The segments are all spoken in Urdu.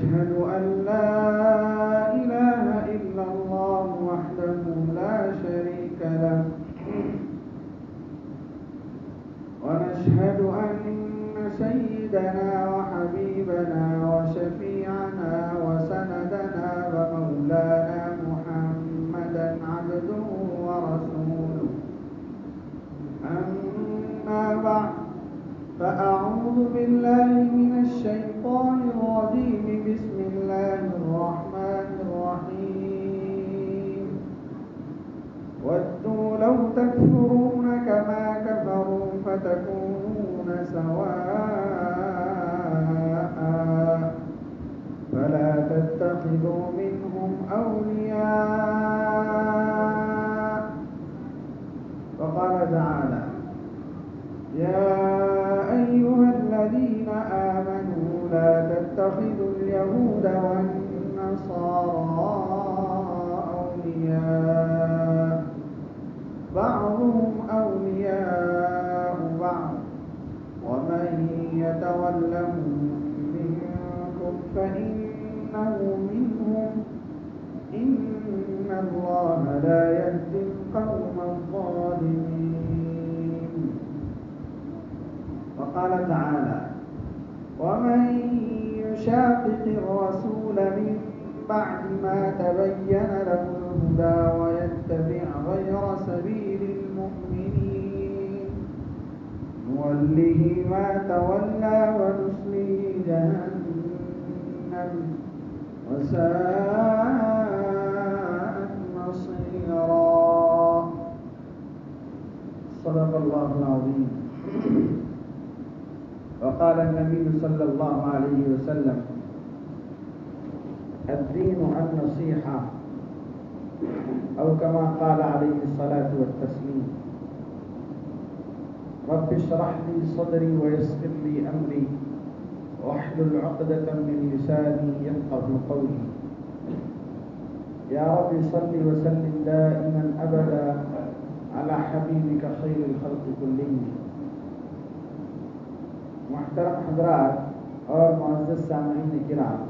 ونشهد أن لا إله إلا الله وحده لا شريك له ونشهد أن سيدنا وحبيبنا وشفيعنا وسندنا ومولانا محمدا عبده ورسوله أما بعد فأعوذ بالله من الشيطان الرجيم بسم الله الرحمن الرحيم ودوا لو تكفرون كما كفروا فتكونون سواء فلا تتخذوا منهم أولياء وقال تعالى يا أيها الذين آمنوا لا تتخذوا اليهود والنصارى أولياء بعضهم أولياء بعض ومن يتولهم منكم فإنه منهم إن الله لا يهدي القوم الظالمين وقال تعالى ومن يشاقق الرسول من بعد ما تبين له الهدى ويتبع غير سبيل المؤمنين نوله ما تولى ونصله جهنم وساءت مصيرا صدق الله العظيم وقال النبي صلى الله عليه وسلم الدين النصيحة أو كما قال عليه الصلاة والتسليم رب اشرح لي صدري ويسر لي أمري واحلل عقدة من لساني يفقهوا قولي يا رب صل وسلم دائما أبدا على حبيبك خير الخلق كلهم محترم حضرات اور معزز سامعین کرام،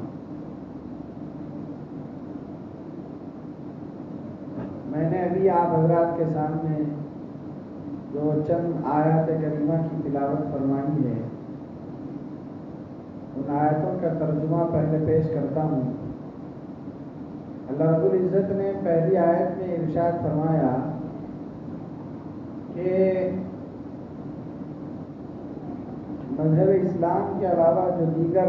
میں نے ابھی آپ حضرات کے سامنے جو چند آیات کریمہ کی تلاوت فرمائی ہے ان آیاتوں کا ترجمہ پہلے پیش کرتا ہوں۔ اللہ رب العزت نے پہلی آیت میں ارشاد فرمایا کہ مذہب اسلام کے علاوہ جو دیگر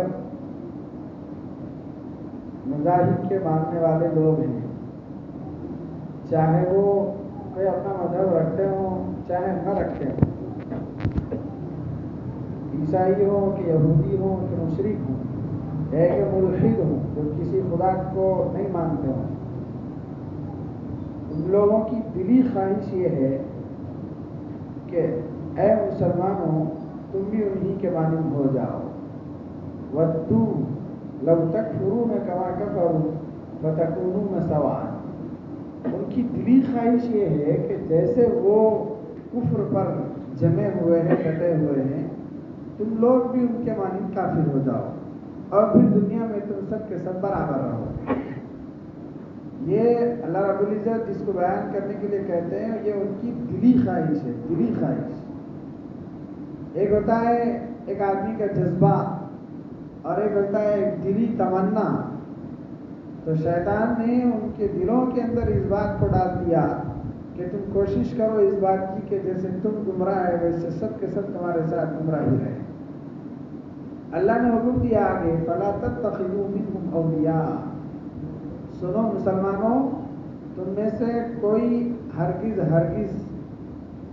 مذاہب کے ماننے والے لوگ ہیں، چاہے وہ کوئی اپنا مذہب رکھتے ہوں چاہے نہ رکھتے ہوں، عیسائی ہوں کہ یہودی ہوں کہ مشرک ہوں، ہے کہ ملحد ہوں جو کسی خدا کو نہیں مانتے ہوں، ان لوگوں کی دلی خواہش یہ ہے کہ اے مسلمانوں تم بھی انہی کے مانند ہو جاؤ۔ وَدُّوا لَوْ تَكْفُرُونَ كَمَا كَفَرُوا فَتَكُونُونَ سَوَاءً، ان کی دلی خواہش یہ ہے کہ جیسے وہ کفر پر جمے ہوئے ہیں ڈٹے ہوئے ہیں تم لوگ بھی ان کے مانند کافر ہو جاؤ اور پھر دنیا میں تم سب کے سب برابر رہو۔ یہ اللہ رب العزت اس کو بیان کرنے کے لیے کہتے ہیں یہ ان کی دلی خواہش ہے، دلی خواہش۔ ایک ہوتا ہے ایک آدمی کا جذبہ اور ایک ہوتا ہے ایک دلی تمنا۔ تو شیطان نے ان کے دلوں کے اندر اس بات کو ڈال دیا کہ تم کوشش کرو اس بات کی کہ جیسے تم گمراہ ہے ویسے سب کے سب تمہارے ساتھ گمراہ ہی رہے۔ اللہ نے حکم دیا آگے فلا تتخذوا منهم اولیاء، سنو مسلمانوں تم میں سے کوئی ہرگز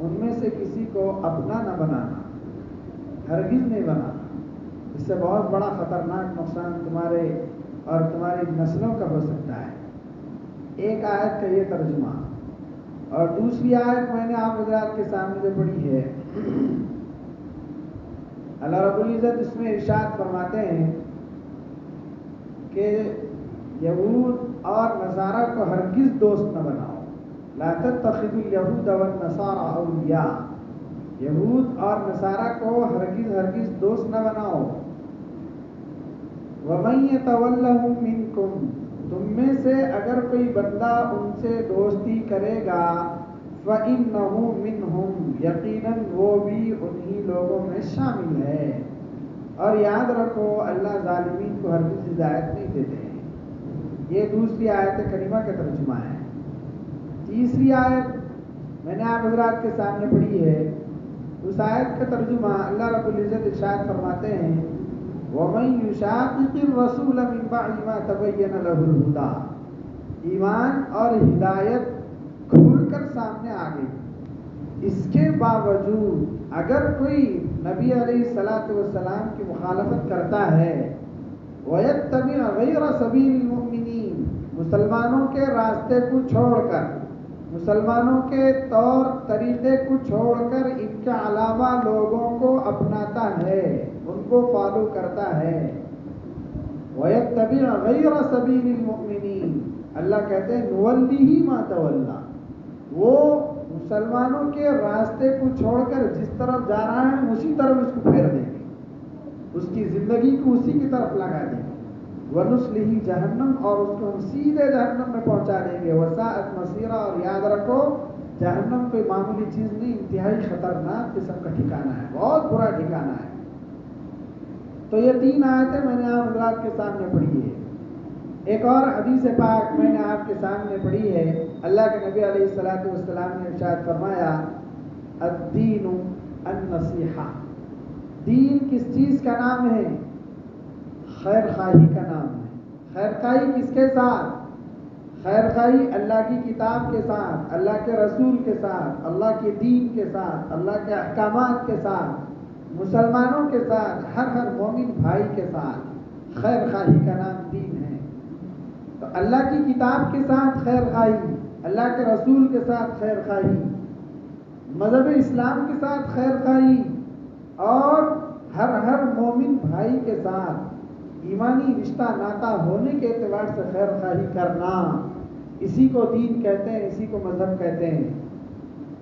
ان میں سے کسی کو اپنا نہ بنانا، ہرگز نہیں بنانا، اس سے بہت بڑا خطرناک نقصان تمہارے اور تمہاری نسلوں کا ہو سکتا ہے۔ ایک آیت کا یہ ترجمہ، اور دوسری آیت میں نے آپ حضرات کے سامنے جو پڑھی ہے اللہ رب العزت اس میں ارشاد فرماتے ہیں کہ یہود اور نصارہ کو ہرگز دوست نہ بناؤ، لا تتخذوا اليهود والنصارى اولیاء، یہود اور نصارہ کو ہرگز دوست نہ بناؤ۔ وَمَن يَتَوَلَّهُم مِّنكُم، تم میں سے اگر کوئی بندہ ان سے دوستی کرے گا، فَإِنَّهُ مِنْهُمْ، یقیناً وہ بھی انہی لوگوں میں شامل ہے۔ اور یاد رکھو اللہ ظالمین کو ہرگز ہدایت نہیں دیتے ہیں۔ یہ دوسری آیت کریمہ کا ترجمہ ہے۔ تیسری آیت میں نے آپ حضرات کے سامنے پڑھی ہے، اس آیت کا ترجمہ اللہ رب العزت ارشاد فرماتے ہیں، وَمَن يُشَاقِقِ الرَّسُولَ مِن بَعْدِ مَا تَبَيَّنَ لَهُ الْهُدَىٰ، ایمان اور ہدایت کھول کر سامنے آ گئی، اس کے باوجود اگر کوئی نبی علیہ الصلوۃ والسلام کی مخالفت کرتا ہے، وَيَتَّبِعْ غَيْرَ سَبِيلِ الْمُؤْمِنِينَ، مسلمانوں کے راستے کو چھوڑ کر، مسلمانوں کے طور طریقے کو چھوڑ کر ان کے علاوہ لوگوں کو اپناتا ہے، ان کو فالو کرتا ہے، وَيَتَّبِعْ غَيْرَ سَبِيلِ الْمُؤْمِنِينَ، اللہ کہتے ہیں نُوَلِّهِ مَا تَوَلَّىٰ، وہ مسلمانوں کے راستے کو چھوڑ کر جس طرف جا رہا ہے اسی طرف اس کو پھیر دیں گے، اس کی زندگی کو اسی کی طرف لگا دیں گے، وَنُصْلِهِ جہنم، اور اس کو ہم سیدھے جہنم میں پہنچا دیں گے، وَسَاءَتْ مَصِيرًا، اور یاد رکھو جہنم کوئی معمولی چیز نہیں، انتہائی خطرناک قسم کا ٹھکانہ ہے، بہت برا ٹھکانہ ہے۔ تو یہ تین آیتیں میں نے آپ حضرات کے سامنے پڑھی ہے۔ ایک اور حدیث پاک میں نے آپ کے سامنے پڑھی ہے، اللہ کے نبی علیہ الصلوۃ والسلام نے ارشاد فرمایا، الدین النصیحہ، دین کس چیز کا نام ہے؟ خیر خواہی کا نام ہے۔ خیر خواہی کس کے ساتھ؟ خیر خواہی اللہ کی کتاب کے ساتھ، اللہ کے رسول کے ساتھ، اللہ کے دین کے ساتھ، اللہ کے احکامات کے ساتھ، مسلمانوں کے ساتھ، ہر مومن بھائی کے ساتھ خیر خواہی کا نام دین ہے۔ تو اللہ کی کتاب کے ساتھ خیر خواہی، اللہ کے رسول کے ساتھ خیر خواہی، مذہب اسلام کے ساتھ خیر خواہی، اور ہر مومن بھائی کے ساتھ ایمانی رشتہ ناتا ہونے کے اعتبار سے خیر خواہی کرنا، اسی کو دین کہتے ہیں، اسی کو مذہب کہتے ہیں۔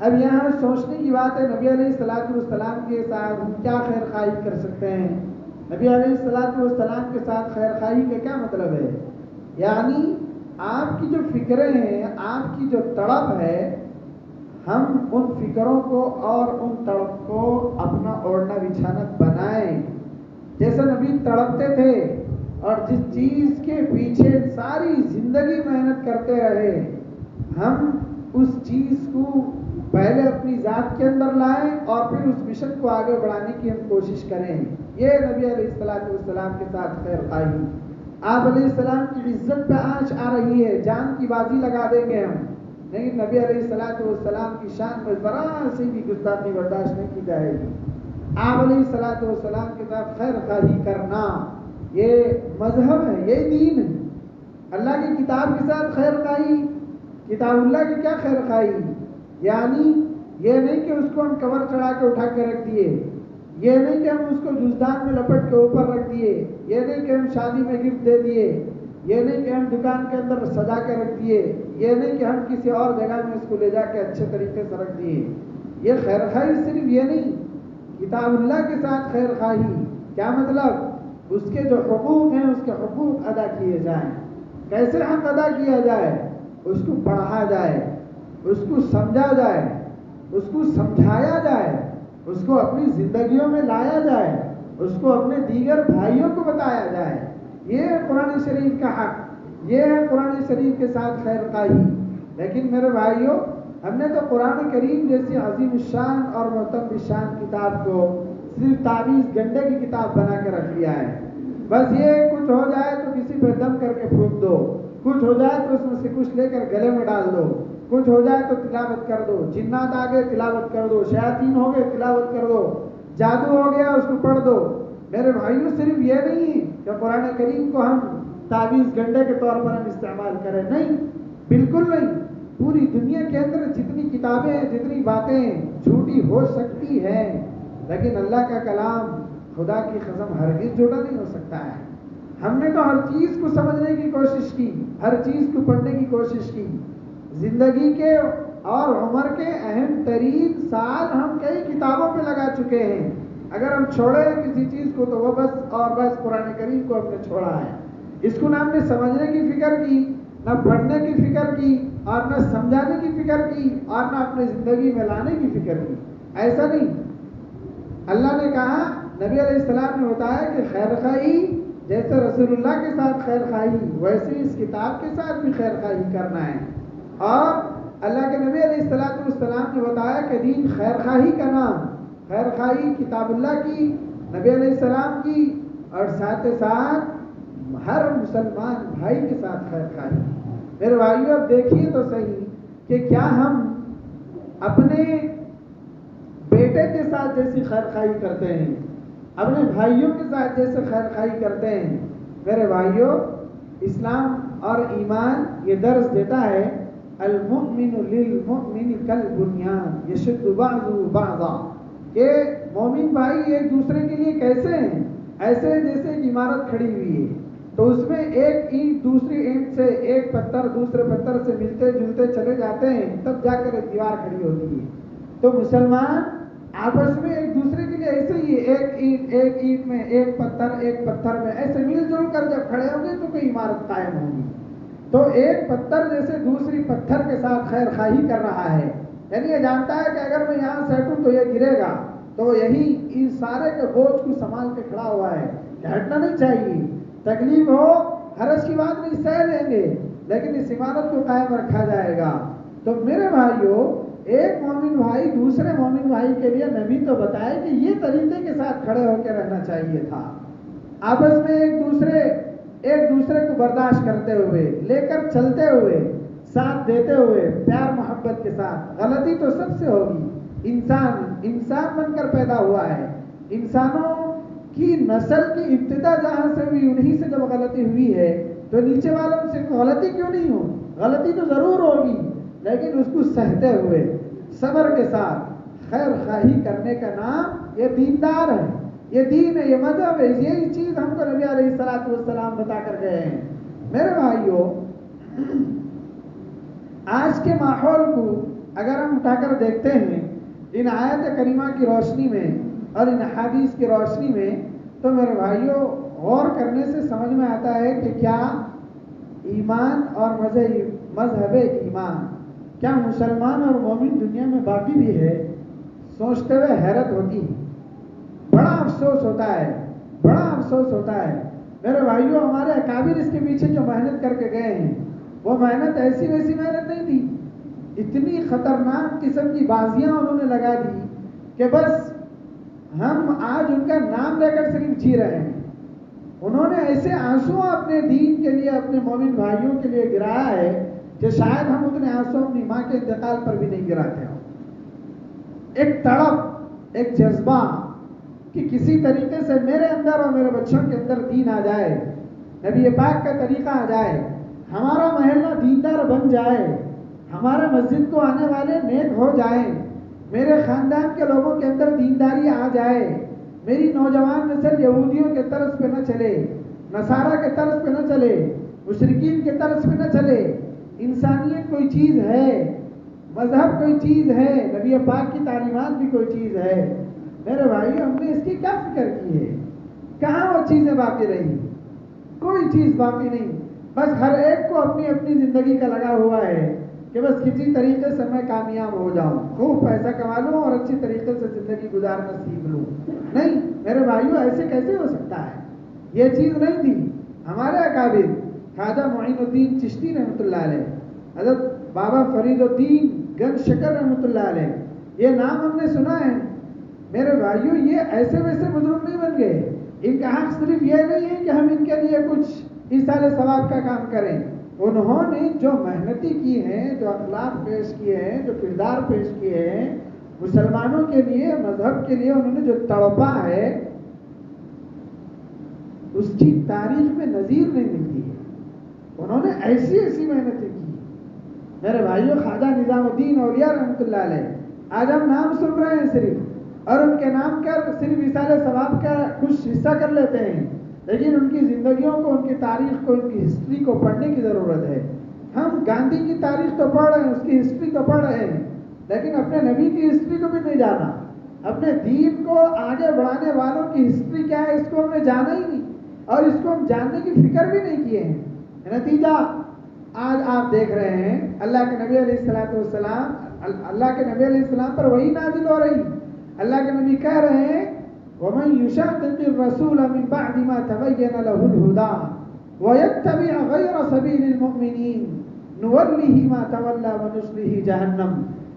اب یہاں سوچنے کی بات ہے، نبی علیہ الصلوۃ والسلام کے ساتھ ہم کیا خیر خواہی کر سکتے ہیں؟ نبی علیہ الصلوۃ والسلام کے ساتھ خیر خواہی کا کیا مطلب ہے؟ یعنی آپ کی جو فکریں ہیں، آپ کی جو تڑپ ہے، ہم ان فکروں کو اور ان تڑپ کو اپنا اوڑھنا بچھانا بنائیں۔ جیسے نبی تڑپتے تھے اور جس چیز کے پیچھے ساری زندگی محنت کرتے رہے، ہم اس چیز کو پہلے اپنی ذات کے اندر لائیں اور پھر اس مشن کو آگے بڑھانے کی ہم کوشش کریں۔ یہ نبی علیہ الصلوۃ والسلام کے ساتھ خیر خواہی۔ آپ علیہ السلام کی عزت پہ آنچ آ رہی ہے، جان کی بازی لگا دیں گے ہم، لیکن نبی علیہ الصلوۃ والسلام کی شان میں ذرا سی بھی گستاخی برداشت نہیں کی جائے گی۔ آپ علیہ الصلوۃ والسلام کے ساتھ خیر خواہی کرنا یہ مذہب ہے، یہ دین ہے۔ اللہ کی کتاب کے ساتھ خیر خواہی، کتاب اللہ کی کیا خیر خواہی؟ یعنی یہ نہیں کہ اس کو ہم کور چڑھا کے اٹھا کے رکھ دیے، یہ نہیں کہ ہم اس کو جزدان میں لپٹ کے اوپر رکھ دیے، یہ نہیں کہ ہم شادی میں گفٹ دے دیے، یہ نہیں کہ ہم دکان کے اندر سجا کے رکھ دیے، یہ نہیں کہ ہم کسی اور جگہ میں اس کو لے جا کے اچھے طریقے سے رکھ دیے۔ یہ خیر خواہی صرف یہ نہیں، کتاب اللہ کے ساتھ خیر خواہی کیا مطلب؟ اس کے جو حقوق ہیں اس کے حقوق ادا کیے جائیں۔ کیسے حق ادا کیا جائے؟ اس کو پڑھا جائے، اس کو سمجھا جائے، اس کو سمجھایا جائے، اس کو اپنی زندگیوں میں لایا جائے، اس کو اپنے دیگر بھائیوں کو بتایا جائے۔ یہ ہے قرآن شریف کا حق، یہ ہے قرآن شریف کے ساتھ خیر خواہی۔ لیکن میرے بھائیوں، ہم نے تو قرآن کریم جیسی عظیم الشان اور محترم الشان کتاب کو صرف تعویذ گنڈے کی کتاب بنا کے رکھ لیا ہے۔ بس یہ کچھ ہو جائے تو کسی پہ دم کر کے پھونک دو، کچھ ہو جائے تو اس میں سے کچھ لے کر گلے میں ڈال دو، کچھ ہو جائے تو تلاوت کر دو، جنات آ گئے تلاوت کر دو، شیاطین ہو گئے تلاوت کر دو، جادو ہو گیا اس کو پڑھ دو۔ میرے بھائیوں، صرف یہ نہیں کہ قرآن کریم کو ہم تعویذ گنڈے کے طور پر ہم استعمال کریں، نہیں، بالکل نہیں۔ پوری دنیا کے اندر جتنی کتابیں ہیں، جتنی باتیں جھوٹی ہو سکتی ہیں، لیکن اللہ کا کلام خدا کی قسم ہرگز جھوٹا نہیں ہو سکتا ہے۔ ہم نے تو ہر چیز کو سمجھنے کی کوشش کی، ہر چیز کو پڑھنے کی کوشش کی۔ زندگی کے اور عمر کے اہم ترین سال ہم کئی کتابوں پہ لگا چکے ہیں، اگر ہم چھوڑے کسی چیز کو تو وہ بس اور بس قرآن کریم کو ہم نے چھوڑا ہے. اس کو نہ ہم نے سمجھنے کی فکر کی، نہ پڑھنے کی فکر کی، اور نہ سمجھانے کی فکر کی، اور نہ اپنے زندگی میں لانے کی فکر کی. ایسا نہیں. اللہ نے کہا، نبی علیہ السلام نے بتایا کہ خیر خواہی جیسے رسول اللہ کے ساتھ خیر خواہی، ویسے اس کتاب کے ساتھ بھی خیر خواہی کرنا ہے. اور اللہ کے نبی علیہ السلام نے بتایا کہ دین خیر خواہی کا نام، خیر خواہی کتاب اللہ کی، نبی علیہ السلام کی، اور ساتھ ساتھ ہر مسلمان بھائی کے ساتھ خیر خواہی. میرے بھائیو اب دیکھیے تو صحیح کہ کیا ہم اپنے بیٹے کے ساتھ جیسی خیر خواہی کرتے ہیں، اپنے بھائیوں کے ساتھ جیسے خیر خواہی کرتے ہیں. میرے بھائیو، اسلام اور ایمان یہ درس دیتا ہے المؤمن للمؤمن کالبنیان یشد بعضہ بعضا، کہ مومن بھائی ایک دوسرے کے لیے کیسے ہیں؟ ایسے جیسے ایک عمارت کھڑی ہوئی ہے تو اس میں ایک اینٹ دوسری اینٹ سے، ایک پتھر دوسرے پتھر سے ملتے جلتے چلے جاتے ہیں، تب جا کر ایک دیوار کھڑی ہوتی ہے. تو مسلمان آپس میں ایک دوسرے کے لیے ایسے ہی ایک اینٹ میں، ایک پتھر میں ایسے مل جل کر جب کھڑے ہوں گے تو کوئی عمارت قائم ہوگی. تو ایک پتھر جیسے دوسری پتھر کے ساتھ خیر خواہی کر رہا ہے، یعنی یہ جانتا ہے کہ اگر میں یہاں سے ہٹوں تو یہ گرے گا، تو یہی اس سارے کے بوجھ کو سنبھال کے کھڑا ہوا ہے کہ ہٹنا نہیں چاہیے، تکلیف ہو حرج کی بات نہیں، سہ لیں گے، لیکن اس عمارت کو قائم رکھا جائے گا. تو میرے بھائیوں، ایک مومن بھائی دوسرے مومن بھائی کے لیے نبی تو بتائے کہ یہ طریقے کے ساتھ کھڑے ہو کے رہنا چاہیے تھا، آپس میں ایک دوسرے کو برداشت کرتے ہوئے، لے کر چلتے ہوئے، ساتھ دیتے ہوئے، پیار محبت کے ساتھ. غلطی تو سب سے ہوگی، انسان بن کر پیدا ہوا ہے، انسانوں کی نسل کی ابتدا جہاں سے ہوئی انہی سے جب غلطی ہوئی ہے تو نیچے والوں سے غلطی کیوں نہیں ہو؟ غلطی تو ضرور ہوگی، لیکن اس کو سہتے ہوئے صبر کے ساتھ خیر خواہی کرنے کا نام یہ دیندار ہے، یہ دین ہے، یہ مذہب ہے. یہی چیز ہم کو نبی علیہ السلام بتا کر گئے ہیں. میرے بھائیوں، آج کے ماحول کو اگر ہم اٹھا کر دیکھتے ہیں ان آیت کریمہ کی روشنی میں اور ان حدیث کی روشنی میں، تو میرے بھائیوں غور کرنے سے سمجھ میں آتا ہے کہ کیا ایمان اور مذہب ایمان، کیا مسلمان اور مومن دنیا میں باقی بھی ہے؟ سوچتے ہوئے حیرت ہوتی ہے، بڑا افسوس ہوتا ہے، بڑا افسوس ہوتا ہے. میرے بھائیوں، ہمارے اکابر اس کے پیچھے جو محنت کر کے گئے ہیں وہ محنت ایسی ویسی محنت نہیں تھی. اتنی خطرناک قسم کی بازیاں انہوں نے لگا دی کہ بس ہم آج ان کا نام لے کر صرف جی رہے ہیں. انہوں نے ایسے آنسو اپنے دین کے لیے، اپنے مومن بھائیوں کے لیے گرایا ہے کہ شاید ہم اتنے آنسو اپنی ماں کے انتقال پر بھی نہیں گراتے ہوں. ایک تڑپ، ایک جذبہ کہ کسی طریقے سے میرے اندر اور میرے بچوں کے اندر دین آ جائے، نبی پاک کا طریقہ آ جائے، ہمارا محلہ دیندار بن جائے، ہمارے مسجد کو آنے والے نیک ہو جائیں، میرے خاندان کے لوگوں کے اندر دینداری آ جائے، میری نوجوان نسل یہودیوں کے طرز پہ نہ چلے، نصارہ کے طرز پہ نہ چلے، مشرکین کے طرز پہ نہ چلے. انسانیت کوئی چیز ہے، مذہب کوئی چیز ہے، نبی پاک کی تعلیمات بھی کوئی چیز ہے. میرے بھائی، ہم نے اس کی کیا فکر کی ہے؟ کہاں وہ چیزیں باقی رہی؟ کوئی چیز باقی نہیں. بس ہر ایک کو اپنی اپنی زندگی کا لگا ہوا ہے کہ بس کسی طریقے سے میں کامیاب ہو جاؤں، خوب پیسہ کما لوں اور اچھی طریقے سے زندگی گزارنا سیکھ لوں. نہیں میرے بھائیوں، ایسے کیسے ہو سکتا ہے؟ یہ چیز نہیں تھی. ہمارے اکابر خواجہ معین الدین چشتی رحمۃ اللہ علیہ، حضرت بابا فرید الدین گنج شکر رحمۃ اللہ علیہ، یہ نام ہم نے سنا ہے. میرے بھائیوں، یہ ایسے ویسے بزرگ نہیں بن گئے. ان کا حق صرف یہ نہیں ہے کہ ہم ان کے لیے کچھ ایصال ثواب کا کام کریں. انہوں نے جو محنتی کی ہیں، جو اخلاق پیش کیے ہیں، جو کردار پیش کیے ہیں مسلمانوں کے لیے، مذہب کے لیے، انہوں نے جو تڑپا ہے اس کی تاریخ میں نظیر نہیں ملتی ہے. انہوں نے ایسی ایسی محنتیں کی. میرے بھائیوں، خواجہ نظام الدین اولیاء رحمۃ اللہ علیہ، آج ہم نام سن رہے ہیں صرف، اور ان کے نام کا صرف ایصال ثواب کا کچھ حصہ کر لیتے ہیں، لیکن ان کی زندگیوں کو، ان کی تاریخ کو، ان کی ہسٹری کو پڑھنے کی ضرورت ہے. ہم گاندھی کی تاریخ تو پڑھ رہے ہیں، اس کی ہسٹری تو پڑھ رہے ہیں، لیکن اپنے نبی کی ہسٹری کو بھی نہیں جانا، اپنے دین کو آگے بڑھانے والوں کی ہسٹری کیا ہے اس کو ہم نے جانا ہی نہیں، اور اس کو ہم جاننے کی فکر بھی نہیں کیے ہیں۔ نتیجہ آج آپ دیکھ رہے ہیں اللہ کے نبی علیہ السلام اللہ کے نبی علیہ السلام پر وہی نازل ہو رہی، اللہ کے نبی کہہ رہے ہیں وَمَن يُشَاقِقِ الرَّسُولَ مِن بَعْدِ مَا تَبَيَّنَ لَهُ الْهُدَىٰ وَيَتَّبِعْ غَيْرَ سَبِيلِ الْمُؤْمِنِينَ نُوَلِّهِ مَا تَوَلَّىٰ وَنُصْلِهِ جَهَنَّمَ،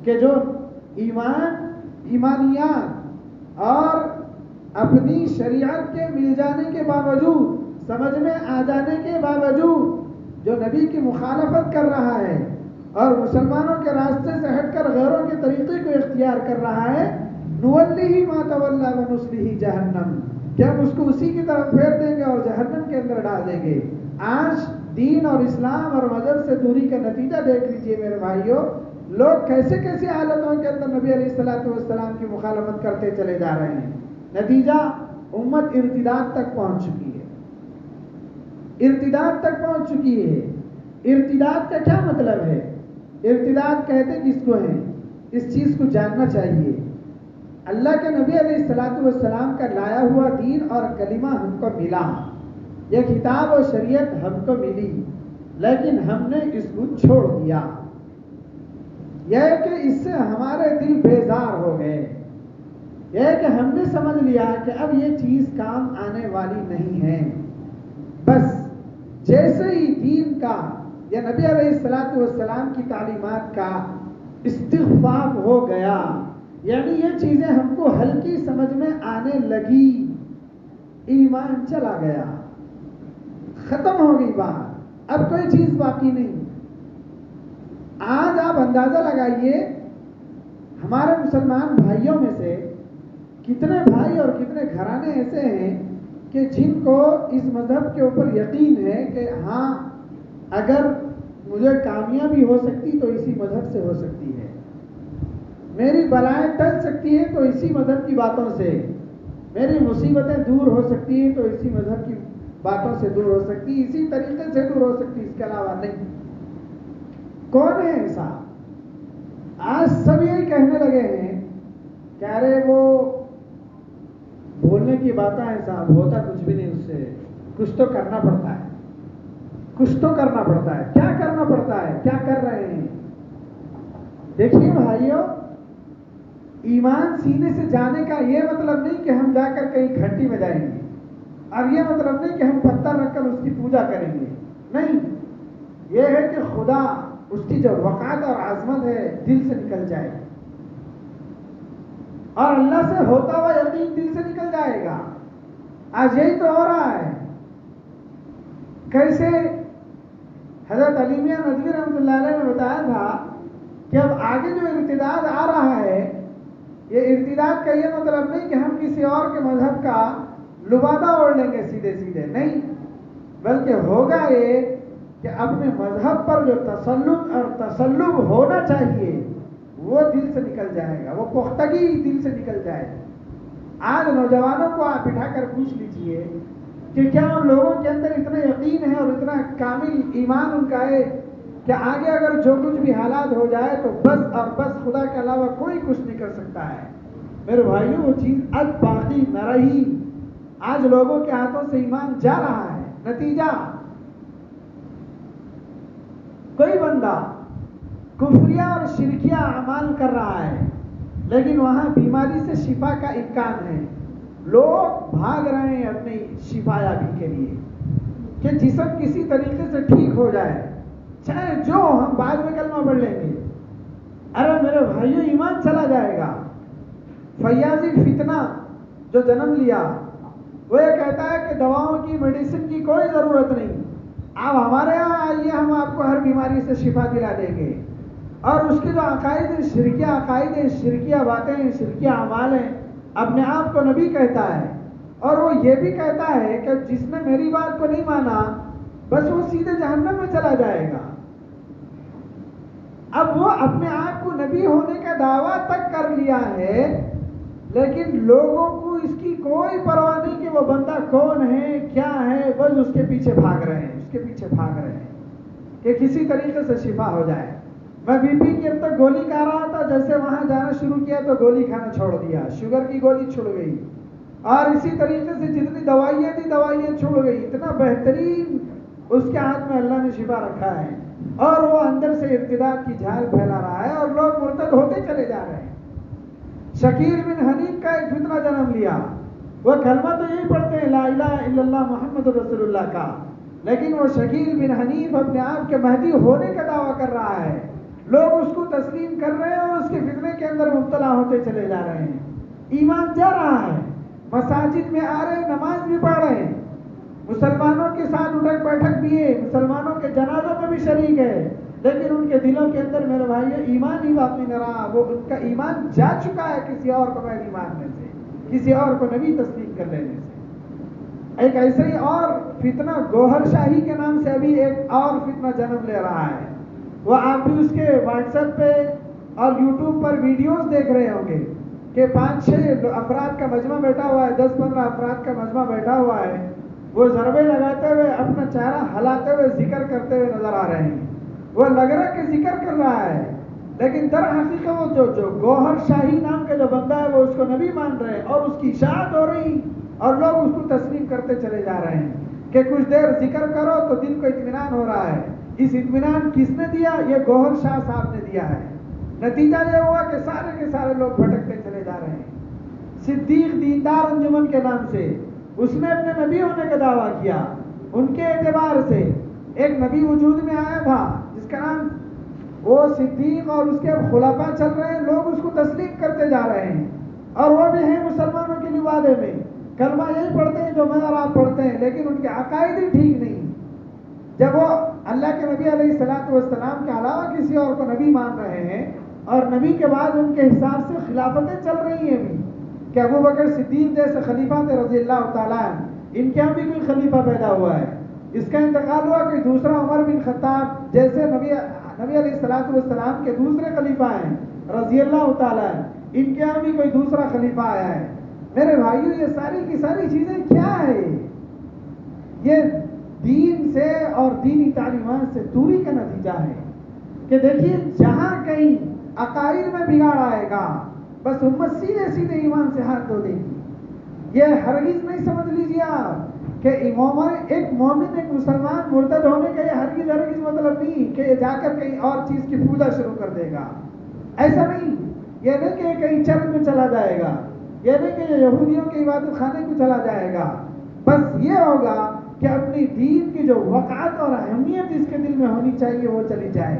کہ جو ایمانیات اور اپنی شریعت کے مل جانے کے باوجود، سمجھ میں آ جانے کے باوجود جو نبی کی مخالفت کر رہا ہے اور مسلمانوں کے راستے سے ہٹ کر غیروں کے طریقے کو اختیار کر رہا ہے، نُوَلِّهِ مَا تَوَلَّىٰ وَنُصْلِهِ جَهَنَّمَ، کہ ہم اس کو اسی کی طرف پھیر دیں گے اور جہنم کے اندر ڈال دیں گے۔ آج دین اور اسلام اور مذہب سے دوری کا نتیجہ دیکھ لیجئے میرے بھائیوں، لوگ کیسے کیسے حالتوں کے اندر نبی علیہ السلام کی مخالفت کرتے چلے جا رہے ہیں۔ نتیجہ امت ارتداد تک پہنچ چکی ہے، ارتداد تک پہنچ چکی ہے۔ ارتداد کا کیا مطلب ہے؟ ارتداد کہتے کس کو ہیں؟ اس چیز کو جاننا چاہیے۔ اللہ کے نبی علیہ السلام کا لایا ہوا دین اور کلمہ ہم کو ملا، یہ کتاب و شریعت ہم کو ملی، لیکن ہم نے اس کو چھوڑ دیا۔ یہ ہے کہ اس سے ہمارے دل بیزار ہو گئے، یہ ہے کہ ہم نے سمجھ لیا کہ اب یہ چیز کام آنے والی نہیں ہے۔ بس جیسے ہی دین کا یا نبی علیہ السلام کی تعلیمات کا استخفاف ہو گیا، یعنی یہ چیزیں ہم کو ہلکی سمجھ میں آنے لگی، ایمان چلا گیا، ختم ہو گئی بات، اب کوئی چیز باقی نہیں۔ آج آپ اندازہ لگائیے ہمارے مسلمان بھائیوں میں سے کتنے بھائی اور کتنے گھرانے ایسے ہیں کہ جن کو اس مذہب کے اوپر یقین ہے کہ ہاں اگر مجھے کامیابی ہو سکتی تو اسی مذہب سے ہو سکتی ہے، میری بلائیں ٹل سکتی ہے تو اسی مذہب کی باتوں سے، میری مصیبتیں دور ہو سکتی ہیں تو اسی مذہب کی باتوں سے دور ہو سکتی، اسی طریقے سے دور ہو سکتی، اس کے علاوہ نہیں۔ کون ہے ایسا؟ آج سب یہی کہنے لگے ہیں کہ ارے وہ بولنے کی باتیں ہیں صاحب، ہوتا کچھ بھی نہیں، اس سے کچھ تو کرنا پڑتا ہے، کچھ تو کرنا پڑتا ہے۔ کیا کرنا پڑتا ہے؟ کیا کر رہے ہیں؟ دیکھیے بھائیوں، ایمان سینے سے جانے کا یہ مطلب نہیں کہ ہم جا کر کہیں گھنٹی میں جائیں گے، اور یہ مطلب نہیں کہ ہم پتھر رکھ کر اس کی پوجا کریں گے، نہیں، یہ ہے کہ خدا اس کی جو وقار اور عظمت ہے دل سے نکل جائے، اور اللہ سے ہوتا ہوا یقین دل سے نکل جائے گا۔ آج یہی تو ہو رہا ہے۔ کیسے حضرت علی میاں ندوی رحمۃ اللہ علیہ نے بتایا تھا کہ اب آگے جو ارتداد آ رہا ہے، یہ ارتداد کا یہ مطلب نہیں کہ ہم کسی اور کے مذہب کا لبادہ اوڑھ لیں گے سیدھے سیدھے، نہیں، بلکہ ہوگا یہ کہ اپنے مذہب پر جو تسلط اور تسلب ہونا چاہیے وہ دل سے نکل جائے گا، وہ پختگی دل سے نکل جائے گا۔ آج نوجوانوں کو آپ بٹھا کر پوچھ لیجئے کہ کیا ان لوگوں کے اندر اتنا یقین ہے اور اتنا کامل ایمان ان کا ہے کہ آگے اگر جو کچھ بھی حالات ہو جائے تو بس اور بس خدا کے علاوہ کوئی کچھ نہیں کر سکتا ہے؟ میرے بھائیوں، وہ چیز اب باقی نہ رہی۔ آج لوگوں کے ہاتھوں سے ایمان جا رہا ہے۔ نتیجہ کوئی بندہ کفریہ اور شرکیہ اعمال کر رہا ہے لیکن وہاں بیماری سے شفا کا امکان ہے، لوگ بھاگ رہے ہیں اپنی شفا یابی کے لیے کہ جسم کسی طریقے سے ٹھیک ہو جائے، چاہے جو ہم بعد میں کلمہ پڑھ لیں گے۔ ارے میرے بھائیوں، ایمان چلا جائے گا۔ فیاضی فتنہ جو جنم لیا وہ یہ کہتا ہے کہ دواؤں کی، میڈیسن کی کوئی ضرورت نہیں، آپ ہمارے یہاں آئیے، ہم آپ کو ہر بیماری سے شفا دلا دیں گے۔ اور اس کے جو عقائد ہیں، شرکیہ عقائد ہیں، شرکیہ باتیں ہیں، شرکیہ اعمال ہیں، اپنے آپ کو نبی کہتا ہے، اور وہ یہ بھی کہتا ہے کہ جس نے میری بات کو نہیں مانا بس وہ سیدھے جہنم میں چلا جائے گا۔ اب وہ اپنے آپ کو نبی ہونے کا دعویٰ تک کر لیا ہے، لیکن لوگوں کو اس کی کوئی پرواہ نہیں کہ وہ بندہ کون ہے، کیا ہے، بس اس کے پیچھے بھاگ رہے ہیں، اس کے پیچھے بھاگ رہے ہیں کہ کسی طریقے سے شفا ہو جائے۔ میں بی پی کی اب تک گولی کھا رہا تھا، جیسے وہاں جانا شروع کیا تو گولی کھانا چھوڑ دیا، شوگر کی گولی چھوڑ گئی، اور اسی طریقے سے جتنی دوائیاں تھی دوائیاں چھوڑ گئی۔ اتنا بہترین اس کے ہاتھ میں اللہ نے شفا رکھا ہے، اور وہ اندر سے ارتداد کی جھال پھیلا رہا ہے اور لوگ مرتد ہوتے چلے جا رہے ہیں۔ شکیل بن حنیف کا ایک فتنہ جنم لیا، وہ کلمہ تو یہی پڑھتے ہیں لا الہ الا اللہ محمد رسول اللہ کا، لیکن وہ شکیل بن حنیف اپنے آپ کے مہدی ہونے کا دعویٰ کر رہا ہے، لوگ اس کو تسلیم کر رہے ہیں اور اس کے فتنے کے اندر مبتلا ہوتے چلے جا رہے ہیں، ایمان جا رہا ہے، مساجد میں آ رہے، نماز بھی پڑھ رہے ہیں، مسلمانوں کے ساتھ اٹھک بیٹھک بھی ہے، مسلمانوں کے جنازوں میں بھی شریک ہے، لیکن ان کے دلوں کے اندر میرے بھائی ایمان ہی باقی نہ رہا، وہ ان کا ایمان جا چکا ہے کسی اور کو نبی ماننے سے، کسی اور کو نبی تسلیم کر لینے سے۔ ایک ایسے ہی اور فتنہ گوہر شاہی کے نام سے ابھی ایک اور فتنہ جنم لے رہا ہے، وہ آپ بھی اس کے واٹس ایپ پہ اور یوٹیوب پر ویڈیوز دیکھ رہے ہوں گے کہ 5-6 افراد کا مجمع بیٹھا ہوا ہے، 10-15 افراد کا مجمع بیٹھا ہوا ہے، وہ ضربے لگاتے ہوئے اپنا چہرہ ہلاتے ہوئے ذکر کرتے ہوئے نظر آ رہے ہیں، وہ لگ رہا ہے کہ ذکر کر رہا ہے، لیکن در حقیقت وہ جو گوہر شاہی نام کا جو بندہ ہے وہ اس کو نبی مان رہے ہیں، اور اس کی اشاعت ہو رہی اور لوگ اس کو تسلیم کرتے چلے جا رہے ہیں کہ کچھ دیر ذکر کرو تو دل کو اطمینان ہو رہا ہے۔ اس اطمینان کس نے دیا؟ یہ گوہر شاہ صاحب نے دیا ہے۔ نتیجہ یہ ہوا کہ سارے کے سارے لوگ بھٹکتے چلے جا رہے ہیں۔ صدیق دیندار انجمن کے نام سے اس نے اپنے نبی ہونے کا دعویٰ کیا، ان کے اعتبار سے ایک نبی وجود میں آیا تھا جس کا نام وہ صدیق، اور اس کے خلفاء چل رہے ہیں، لوگ اس کو تسلیم کرتے جا رہے ہیں، اور وہ بھی ہیں مسلمانوں کے لبادے میں، کلمہ یہی پڑھتے ہیں جو میں اور آپ پڑھتے ہیں، لیکن ان کے عقائد ہی ٹھیک نہیں۔ جب وہ اللہ کے نبی علیہ الصلوۃ والسلام کے علاوہ کسی اور کو نبی مان رہے ہیں، اور نبی کے بعد ان کے حساب سے خلافتیں چل رہی ہیں بھی کہ ابو بکر صدیق جیسے خلیفہ تھے رضی اللہ تعالیٰ عنہ، ان کے یہاں بھی کوئی خلیفہ پیدا ہوا ہے، اس کا انتقال ہوا کہ دوسرا عمر بن خطاب جیسے نبی علیہ الصلوۃ والسلام کے دوسرے خلیفہ ہیں رضی اللہ تعالیٰ عنہ، ان کے یہاں بھی کوئی دوسرا خلیفہ آیا ہے۔ میرے بھائیو، یہ ساری کی ساری چیزیں کیا ہے؟ یہ دین سے اور دینی تعلیمات سے دوری کا نتیجہ ہے کہ دیکھیے جہاں کہیں عقائد میں بگاڑ آئے گا بس امت سیدھے سیدھے ایمان سے ہاتھ دھو دے گی۔ یہ ہرگز نہیں سمجھ لیجیے آپ کہ ایک مومن ایک مسلمان مرتد ہونے کا یہ ہرگز مطلب نہیں کہ یہ جا کر کہیں اور چیز کی پوجا شروع کر دے گا، ایسا نہیں۔ یہ نہیں کہ یہ کہیں چرچ میں چلا جائے گا، یہ نہیں کہ یہ یہودیوں کے عبادت خانے کو چلا جائے گا، بس یہ ہوگا کہ اپنی دین کی جو وقعت اور اہمیت اس کے دل میں ہونی چاہیے وہ چلی جائے۔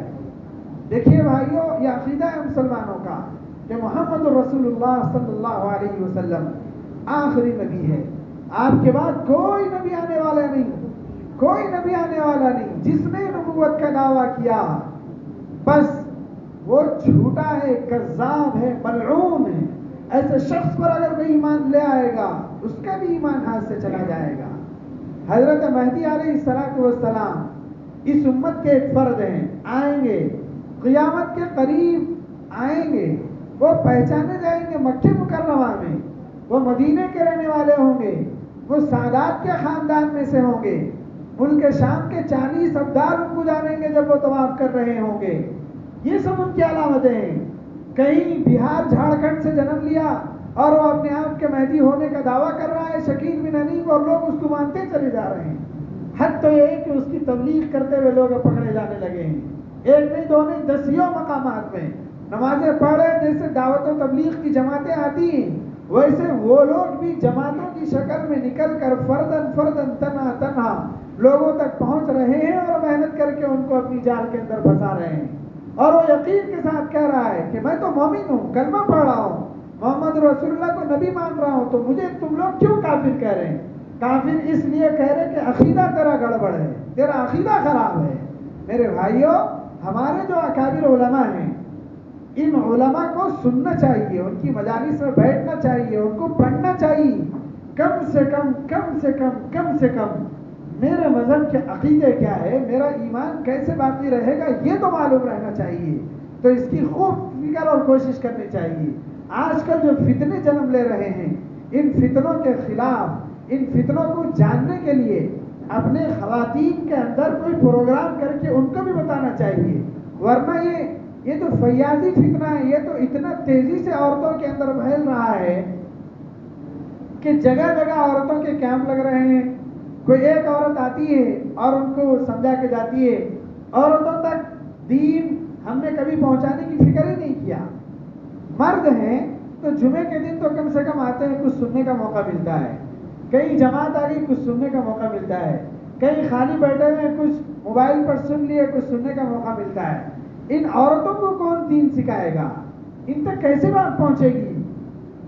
دیکھیے بھائیو، یہ عقیدہ ہے مسلمانوں کا کہ محمد رسول اللہ صلی اللہ علیہ وسلم آخری نبی ہے، آپ کے بعد کوئی نبی آنے والا نہیں، کوئی نبی آنے والا نہیں۔ جس نے نبوت کا دعویٰ کیا بس وہ جھوٹا ہے، کذاب ہے، ملعون ہے۔ ایسے شخص پر اگر کوئی ایمان لے آئے گا اس کا بھی ایمان ہاتھ سے چلا جائے گا۔ حضرت مہدی علیہ السلام اس امت کے ایک فرد ہیں، آئیں گے، قیامت کے قریب آئیں گے، وہ پہچانے جائیں گے مکہ مکرمہ میں، وہ مدینے کے رہنے والے ہوں گے، وہ سادات کے خاندان میں سے ہوں گے، ملک شام کے 40 ابدال ان کو جانیں گے جب وہ طواف کر رہے ہوں گے۔ یہ سب ان کی علامتیں ہیں۔ کہیں بہار جھارکھنڈ سے جنم لیا اور وہ اپنے آپ کے مہدی ہونے کا دعویٰ کر رہا ہے شکیل بن حنیف، اور لوگ اس کو مانتے چلے جا رہے ہیں۔ حد تو یہ ہے کہ اس کی تبلیغ کرتے ہوئے لوگ پکڑے جانے لگے ہیں، ایک نہیں دو نہیں، دسیوں مقامات میں نمازیں پڑھ رہے، جیسے دعوت و تبلیغ کی جماعتیں آتی ہیں ویسے وہ لوگ بھی جماعتوں کی شکل میں نکل کر فردن فردن تنہا تنہا لوگوں تک پہنچ رہے ہیں، اور محنت کر کے ان کو اپنی جال کے اندر پھنسا رہے ہیں، اور وہ یقین کے ساتھ کہہ رہا ہے کہ میں تو مومن ہوں، کلمہ پڑھ رہا ہوں، محمد رسول اللہ کو نبی مان رہا ہوں، تو مجھے تم لوگ کیوں کافر کہہ رہے ہیں؟ کافر اس لیے کہہ رہے کہ عقیدہ تیرا گڑبڑ ہے، تیرا عقیدہ خراب ہے۔ میرے بھائیوں، ہمارے جو اکابر علماء ہیں، ان علماء کو سننا چاہیے، ان کی مجالس میں بیٹھنا چاہیے، ان کو پڑھنا چاہیے، کم سے کم میرے مذہب کے عقیدے کیا ہے، میرا ایمان کیسے باقی رہے گا، یہ تو معلوم رہنا چاہیے، تو اس کی خوب فکر اور کوشش کرنی چاہیے۔ آج کل جو فتنے جنم لے رہے ہیں، ان فتنوں کے خلاف، ان فتنوں کو جاننے کے لیے اپنے خواتین کے اندر کوئی پروگرام کر کے ان کو بھی بتانا چاہیے، ورنہ یہ یہ تو فیاضی فتنہ ہے، یہ تو اتنا تیزی سے عورتوں کے اندر پھیل رہا ہے کہ جگہ جگہ عورتوں کے کیمپ لگ رہے ہیں. کوئی ایک عورت آتی ہے اور ان کو سمجھا کے جاتی ہے. عورتوں تک دین ہم نے کبھی پہنچانے کی فکر ہی نہیں کیا. مرد ہیں تو جمعے کے دن تو کم سے کم آتے ہیں، کچھ سننے کا موقع ملتا ہے. کئی جماعت آ گئی، کچھ سننے کا موقع ملتا ہے. کئی خالی بیٹھے ہوئے ہیں، کچھ موبائل پر سن لیے، کچھ سننے کا موقع ملتا ہے. ان عورتوں کو کون دین سکھائے گا؟ ان تک کیسے بات پہنچے گی؟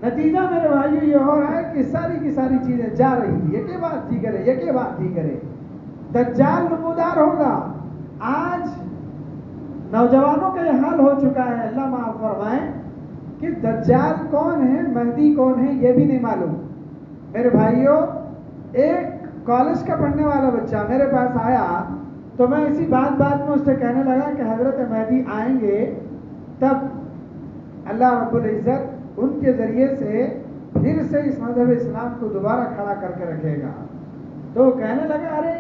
نتیجہ میرے بھائیو یہ ہو رہا ہے کہ ساری کی ساری چیزیں جا رہی ہیں، یہ بات تھی کرے، یہ بات تھی کرے. دجال نمودار ہوگا. آج نوجوانوں کا یہ حال ہو چکا ہے، اللہ معاف فرمائے، کہ دجال کون ہے، مہدی کون ہے، یہ بھی نہیں معلوم. میرے بھائیو، ایک کالج کا پڑھنے والا بچہ میرے پاس آیا تو میں اسی بات میں اس سے کہنے لگا کہ حضرت مہدی آئیں گے تب اللہ رب العزت ان کے ذریعے سے پھر سے اس مذہب اسلام کو دوبارہ کھڑا کر کے رکھے گا. تو وہ کہنے لگا ارے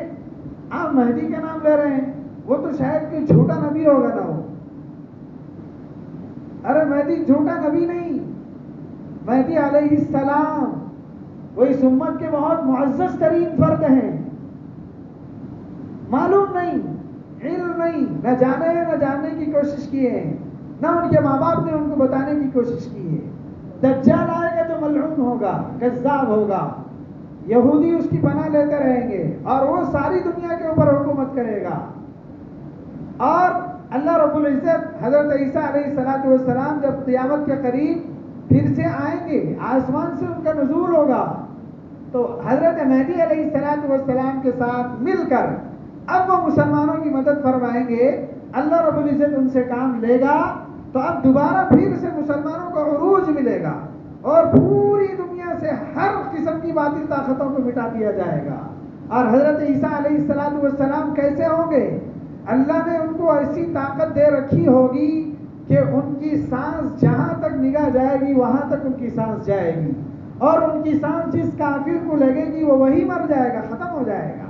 آپ مہدی کا نام لے رہے ہیں، وہ تو شاید کوئی جھوٹا نبی ہوگا نا. وہ ارے مہدی جھوٹا نبی نہیں، مہدی علیہ السلام وہ اس امت کے بہت معزز ترین فرد ہیں. معلوم نہیں، علم نہیں، نہ جاننے کی کوشش کی ہے، نہ ان کے ماں باپ نے ان کو بتانے کی کوشش کی ہے. دجال آئے گا تو ملعون ہوگا، کذاب ہوگا، یہودی اس کی پناہ لیتے رہیں گے اور وہ ساری دنیا کے اوپر حکومت کرے گا. اور اللہ رب العزت حضرت عیسیٰ علیہ السلام جب قیامت کے قریب پھر سے آئیں گے، آسمان سے ان کا نزول ہوگا، تو حضرت مہدی علیہ السلام کے ساتھ مل کر اب وہ مسلمانوں کی مدد فرمائیں گے. اللہ رب العزت ان سے کام لے گا تو اب دوبارہ پھر سے مسلمانوں کو عروج ملے گا اور پوری دنیا سے ہر قسم کی باطل طاقتوں کو مٹا دیا جائے گا. اور حضرت عیسیٰ علیہ السلام کیسے ہوں گے؟ اللہ نے ان کو ایسی طاقت دے رکھی ہوگی کہ ان کی سانس جہاں تک نگاہ جائے گی وہاں تک ان کی سانس جائے گی، اور ان کی سانس جس کافر کو لگے گی وہ وہی مر جائے گا، ختم ہو جائے گا.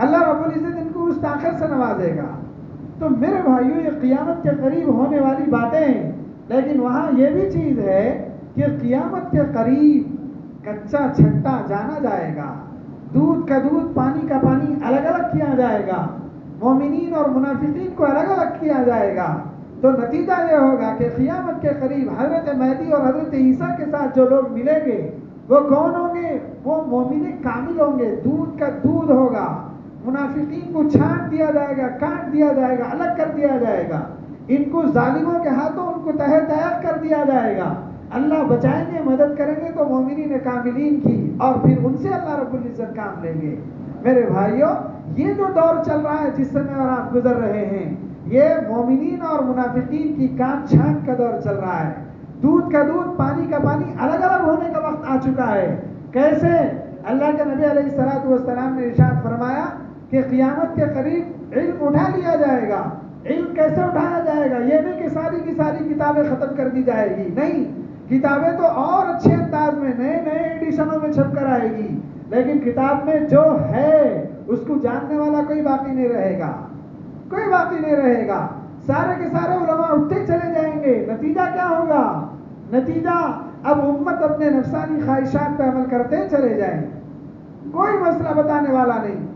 اللہ رب العزت ان کو اس طاقت سے نوازے گا. تو میرے بھائیو، یہ قیامت کے قریب ہونے والی باتیں ہیں، لیکن وہاں یہ بھی چیز ہے کہ قیامت کے قریب کچا چھٹا جانا جائے گا، دودھ کا دودھ، پانی کا پانی الگ الگ کیا جائے گا، مومنین اور منافقین کو الگ الگ کیا جائے گا. تو نتیجہ یہ ہوگا کہ قیامت کے قریب حضرت مہدی اور حضرت عیسیٰ کے ساتھ جو لوگ ملیں گے وہ کون ہوں گے؟ وہ مومن کامل ہوں گے. دودھ کا دودھ ہوگا، منافقین کو چھانٹ دیا جائے گا، کاٹ دیا جائے گا، الگ کر دیا جائے گا. ان کو ظالموں کے ہاتھوں ان کو تہہ تیار کر دیا جائے گا. اللہ بچائیں گے، مدد کریں گے تو مومنین کاملین کی، اور پھر ان سے اللہ رب العزت کام لیں گے. میرے بھائیوں، یہ جو دور چل رہا ہے جس سے میں اور آپ گزر رہے ہیں، یہ مومنین اور منافقین کی کام چھانٹ کا دور چل رہا ہے. دودھ کا دودھ، پانی کا پانی الگ الگ ہونے کا وقت آ چکا ہے. کیسے؟ اللہ کے نبی علیہ السلام نے ارشاد فرمایا کہ قیامت کے قریب علم اٹھا لیا جائے گا. علم کیسے اٹھایا جائے گا؟ یہ نہیں کہ ساری کی ساری کتابیں ختم کر دی جائے گی، نہیں، کتابیں تو اور اچھے انداز میں نئے ایڈیشنوں میں چھپ کر آئے گی، لیکن کتاب میں جو ہے اس کو جاننے والا کوئی باقی نہیں رہے گا، کوئی باقی نہیں رہے گا. سارے کے سارے علماء اٹھتے چلے جائیں گے. نتیجہ کیا ہوگا؟ نتیجہ اب امت اپنے نفسانی خواہشات پہ عمل کرتے چلے جائیں. کوئی مسئلہ بتانے والا نہیں،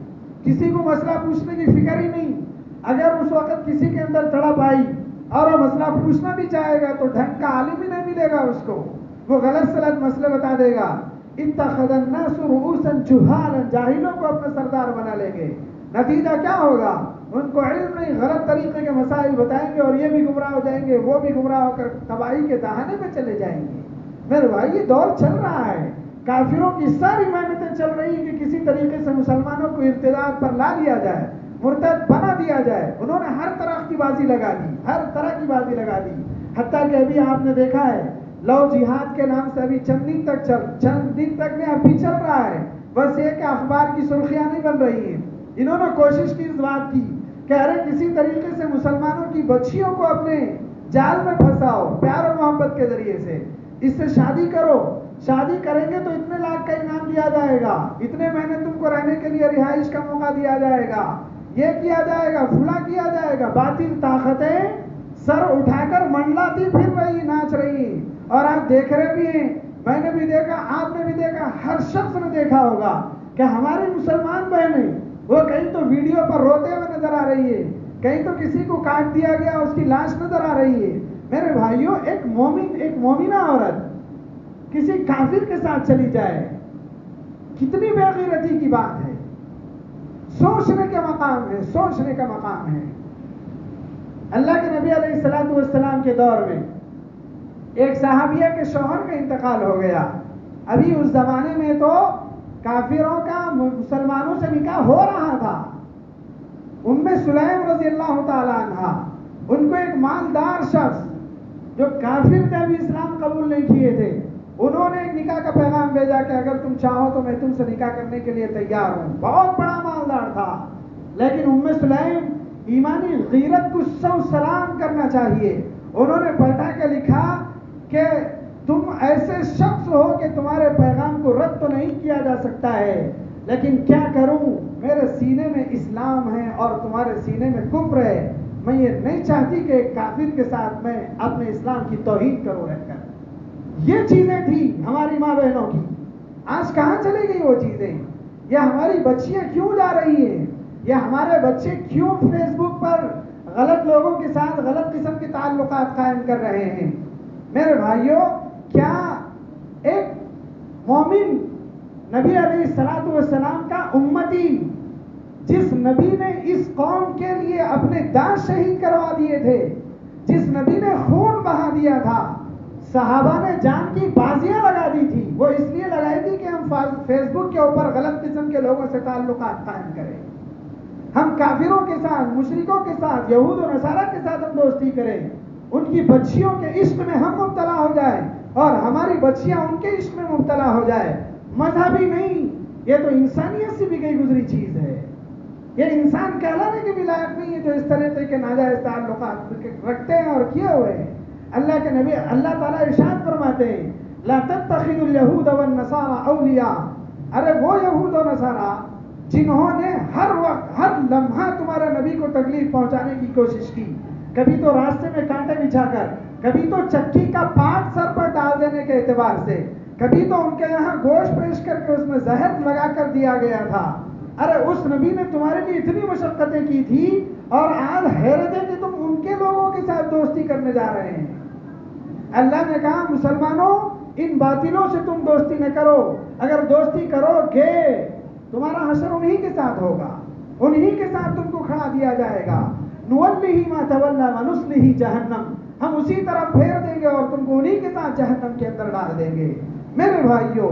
کسی کو مسئلہ پوچھنے کی فکر ہی نہیں. اگر اس وقت کسی کے اندر تڑپ آئی اور وہ مسئلہ پوچھنا بھی چاہے گا تو ڈھنگ کا عالم ہی نہیں ملے گا اس کو، وہ غلط سلط مسئلے بتا دے گا. اتخذ الناس رؤوسا جهالا، جاہلوں کو اپنا سردار بنا لیں گے. نتیجہ کیا ہوگا؟ ان کو علم نہیں، غلط طریقے کے مسائل بتائیں گے اور یہ بھی گمراہ ہو جائیں گے، وہ بھی گمراہ ہو کر تباہی کے دہانے میں چلے جائیں گے. میرے بھائی، یہ دور چل رہا ہے. کافروں کی ساری محنتیں چل رہی ہیں کہ کسی طریقے سے مسلمانوں کو ارتداد پر لا لیا جائے، مرتد بنا دیا جائے. انہوں نے ہر طرح کی بازی لگا دی، ہر طرح کی بازی لگا دی. حتیٰ کہ ابھی آپ نے دیکھا ہے لو جہاد کے نام سے ابھی چند دن تک میں ابھی چل رہا ہے. بس یہ کہ اخبار کی سرخیاں نہیں بن رہی ہیں. انہوں نے کوشش کی، اس بات کی کہ ارے کسی طریقے سے مسلمانوں کی بچیوں کو اپنے جال میں پھنساؤ، پیار اور محبت کے ذریعے سے اس سے شادی کرو. شادی کریں گے تو اتنے لاکھ کا انعام دیا جائے گا، اتنے مہینے تم کو رہنے کے لیے رہائش کا موقع دیا جائے گا، یہ کیا جائے گا، فلاں کیا جائے گا. باطل طاقتیں سر اٹھا کر منڈلاتی پھر رہی، ناچ رہی، اور آپ دیکھ رہے بھی ہیں، میں نے بھی دیکھا، آپ نے بھی دیکھا، ہر شخص نے دیکھا ہوگا کہ ہماری مسلمان بہنیں وہ کہیں تو ویڈیو پر روتے ہوئے نظر آ رہی ہے، کہیں تو کسی کو کاٹ دیا گیا اس کی لاش نظر آ رہی ہے۔ میرے بھائیوں، ایک مومنہ عورت کسی کافر کے ساتھ چلی جائے، کتنی بے غیرتی کی بات ہے۔ سوچنے کا مقام ہے، سوچنے کا مقام ہے۔ اللہ کے نبی علیہ السلام کے دور میں ایک صحابیہ کے شوہر کا انتقال ہو گیا۔ ابھی اس زمانے میں تو کافروں کا مسلمانوں سے نکاح ہو رہا تھا۔ ام سلیم رضی اللہ تعالی عنہ، ان کو ایک مالدار شخص جو کافر تھے، ابھی اسلام قبول نہیں کیے تھے، انہوں نے ایک نکاح کا پیغام بھیجا کہ اگر تم چاہو تو میں تم سے نکاح کرنے کے لیے تیار ہوں۔ بہت بڑا مالدار تھا، لیکن ام سلیم ایمانی غیرت کو سلام کرنا چاہیے، انہوں نے پلٹا کے لکھا کہ تم ایسے شخص ہو کہ تمہارے پیغام کو رد تو نہیں کیا جا سکتا ہے، لیکن کیا کروں، میرے سینے میں اسلام ہے اور تمہارے سینے میں کفر ہے، میں یہ نہیں چاہتی کہ ایک کافر کے ساتھ میں اپنے اسلام کی توہین کروں رہ کر۔ یہ چیزیں تھی ہماری ماں بہنوں کی، آج کہاں چلی گئی وہ چیزیں؟ یا ہماری بچیاں کیوں جا رہی ہیں؟ یا ہمارے بچے کیوں فیس بک پر غلط لوگوں کے ساتھ غلط قسم کے تعلقات قائم کر رہے ہیں؟ میرے بھائیوں، کیا ایک مومن نبی علیہ السلام کا امتی، جس نبی نے اس قوم کے لیے اپنے دانت شہید کروا دیے تھے، جس نبی نے خون بہا دیا تھا، صحابہ نے جان کی بازیاں لگا دی تھی، وہ اس لیے لگائی تھی کہ ہم فیس بک کے اوپر غلط قسم کے لوگوں سے تعلقات قائم کریں، ہم کافروں کے ساتھ، مشرکوں کے ساتھ، یہود و نصارہ کے ساتھ ہم دوستی کریں، ان کی بچیوں کے عشق میں ہم مبتلا ہو جائیں اور ہماری بچیاں ان کے عشق میں مبتلا ہو جائے۔ مذہبی نہیں، یہ تو انسانیت سے بھی گئی گزری چیز ہے۔ یہ انسان کہلانے کے بھی لائق نہیں ہے جو اس طرح کے ناجائز تعلقات رکھتے ہیں اور کیے ہوئے ہیں۔ اللہ کے نبی، اللہ تعالیٰ ارشاد فرماتے ہیں لا تتخذوا اليهود والنصارى اولیاء، ارے وہ یہود و نصارہ جنہوں نے ہر وقت ہر لمحہ تمہارے نبی کو تکلیف پہنچانے کی کوشش کی، کبھی تو راستے میں کانٹے بچھا کر، کبھی تو چکی کا پاٹ سر پر ڈال دینے کے اعتبار سے، کبھی تو ان کے یہاں گوشت پیش کر کے اس میں زہر لگا کر دیا گیا تھا۔ ارے اس نبی نے تمہارے لیے اتنی مشقتیں کی تھی اور آج حیرت ہے کہ تم ان کے لوگوں کے ساتھ دوستی کرنے جا رہے ہیں۔ اللہ نے کہا مسلمانوں، ان باطلوں سے تم دوستی نہ کرو، اگر دوستی کرو گے تمہارا حشر انہی کے ساتھ ہوگا، انہی کے ساتھ تم کو کھڑا دیا جائے گا۔ نولیہ ما تولی ونصلہ جہنم، ہم اسی طرف پھیر دیں گے اور تم کو انہی کے ساتھ جہنم کے اندر ڈال دیں گے۔ میرے بھائیوں،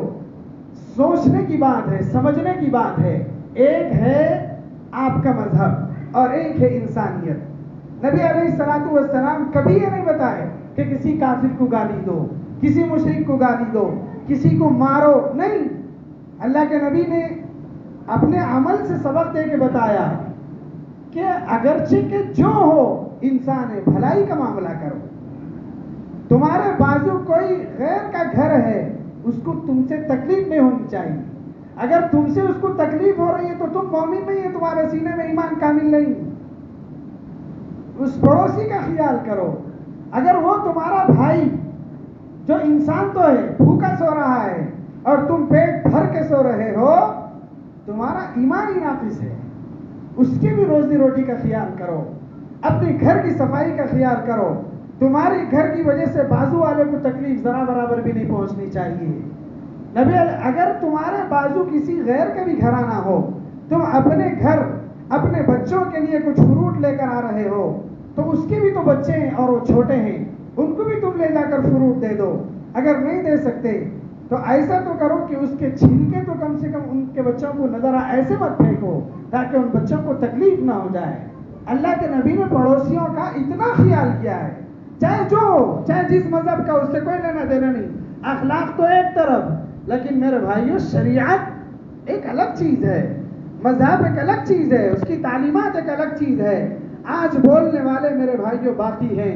سوچنے کی بات ہے، سمجھنے کی بات ہے۔ ایک ہے آپ کا مذہب اور ایک ہے انسانیت۔ نبی علیہ السلام کبھی یہ نہیں بتائے کہ کسی کافر کو گالی دو، کسی مشرک کو گالی دو، کسی کو مارو، نہیں۔ اللہ کے نبی نے اپنے عمل سے سبق دے کے بتایا کہ اگرچہ کہ جو ہو انسان ہے، بھلائی کا معاملہ کرو۔ تمہارے بازو کوئی غیر کا گھر ہے، اس کو تم سے تکلیف نہیں ہونی چاہیے۔ اگر تم سے اس کو تکلیف ہو رہی ہے تو تم مومن نہیں ہے، تمہارے سینے میں ایمان کامل نہیں۔ اس پڑوسی کا خیال کرو، اگر وہ تمہارا بھائی جو انسان تو ہے، بھوکا سو رہا ہے اور تم پیٹ بھر کے سو رہے ہو، تمہارا ایمان ہی ناقص ہے۔ اس کی بھی روزی روٹی کا خیال کرو، اپنے گھر کی صفائی کا خیال کرو۔ تمہاری گھر کی وجہ سے بازو والے کو تکلیف ذرا برابر بھی نہیں پہنچنی چاہیے۔ نبی اگر تمہارے بازو کسی غیر کا بھی گھرانہ ہو، تم اپنے گھر اپنے بچوں کے لیے کچھ فروٹ لے کر آ رہے ہو، تو اس کے بھی تو بچے ہیں اور وہ چھوٹے ہیں، ان کو بھی تم لے جا کر فروٹ دے دو۔ اگر نہیں دے سکتے تو ایسا تو کرو کہ اس کے چھلکے تو کم سے کم ان کے بچوں کو نظر ایسے مت پھینکو تاکہ ان بچوں کو تکلیف نہ ہو جائے۔ اللہ کے نبی نے پڑوسیوں کا اتنا خیال کیا ہے، چاہے جو ہو، چاہے جس مذہب کا، اس سے کوئی لینا دینا نہیں۔ اخلاق تو ایک طرف، لیکن میرے بھائیو شریعت ایک الگ چیز ہے، مذہب ایک الگ چیز ہے، اس کی تعلیمات ایک الگ چیز ہے۔ آج بولنے والے میرے بھائیو باقی ہیں،